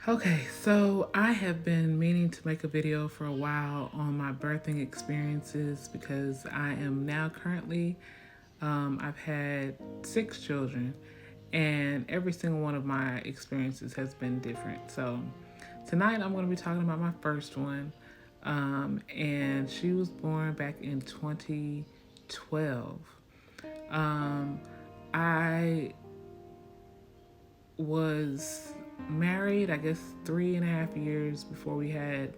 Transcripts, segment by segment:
Okay, so I have been meaning to make a video for a while on my birthing experiences because I am now currently, I've had 6 children, and every single one of my experiences has been different. So tonight I'm going to be talking about my first one, and she was born back in 2012. Um, I was married, I guess, 3.5 years before we had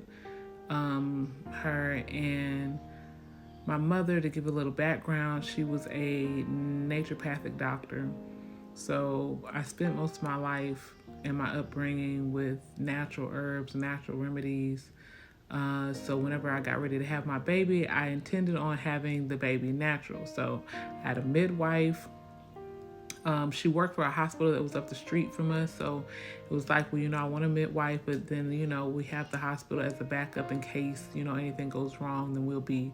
her. And my mother, to give a little background, she was a naturopathic doctor. So I spent most of my life in my upbringing with natural herbs, natural remedies. So whenever I got ready to have my baby, I intended on having the baby natural. So I had a midwife. She worked for a hospital that was up the street from us, so it was like, well, I want a midwife, but then, we have the hospital as a backup in case, anything goes wrong, then we'll be,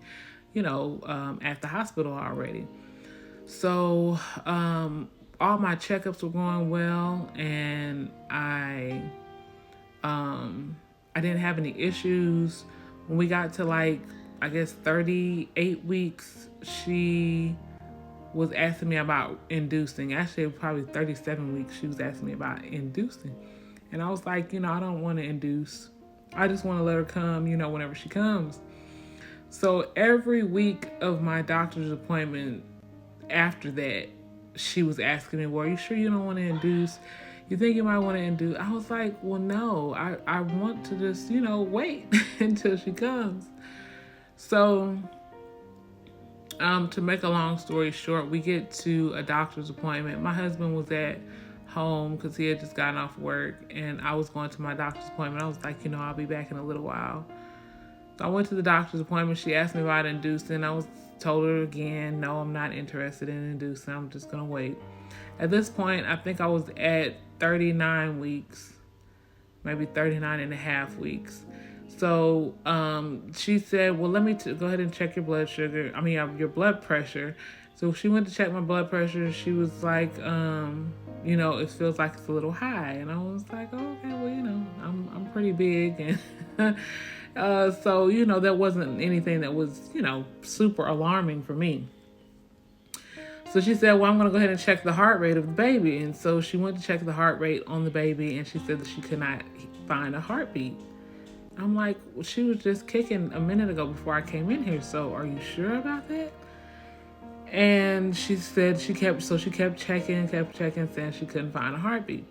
at the hospital already. So, all my checkups were going well, and I didn't have any issues. When we got to I guess 38 weeks, she was asking me about inducing. Actually, probably 37 weeks, she was asking me about inducing. And I was like, I don't want to induce. I just want to let her come, whenever she comes. So every week of my doctor's appointment after that, she was asking me, well, are you sure you don't want to induce? You think you might want to induce? I was like, well, no, I want to just, wait until she comes. So to make a long story short, we get to a doctor's appointment. My husband was at home because he had just gotten off work, and I was going to my doctor's appointment. I was like, I'll be back in a little while. So I went to the doctor's appointment. She asked me about inducing. I was told her again, no, I'm not interested in inducing. I'm just going to wait. At this point, I think I was at 39 weeks, maybe 39 and a half weeks. So she said, well, let me go ahead and check your blood sugar. Your blood pressure. So she went to check my blood pressure. She was like, it feels like it's a little high. And I was like, oh, okay, well, I'm pretty big. And so, that wasn't anything that was, super alarming for me. So she said, well, I'm going to go ahead and check the heart rate of the baby. And so she went to check the heart rate on the baby, and she said that she could not find a heartbeat. I'm like, well, she was just kicking a minute ago before I came in here. So are you sure about that? And she said she kept checking, saying she couldn't find a heartbeat.